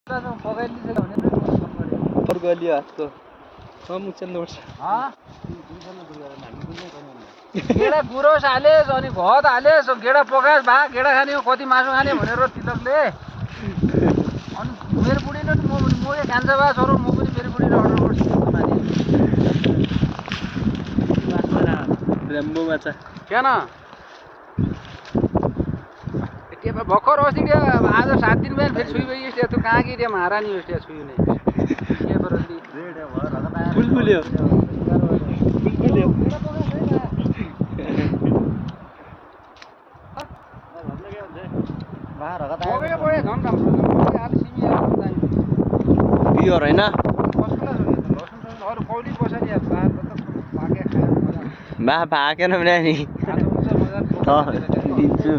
अर्को अलि हातको मुच्छेल्नु पर्छ गेडा गुरोस हालेस् अनि घत हालेस् गेडा पकास भा गेडा खाने हो कति मासु खाने भनेर तिलकले अनि मेरो बुढीले म खान्छ भा छोरो म पनि मेरो बुढीले अर्डर गर्छु रेम्बो माछा किन भर्खर अस्ति आज 7 दिन बिहान फेरि छुइभयो यस्तो तँ कहाँ कि त्यो महारानी हो त्यहाँ छुइने फुलफुल्यो प्योर होइन भाकेन भने नि दिन्छु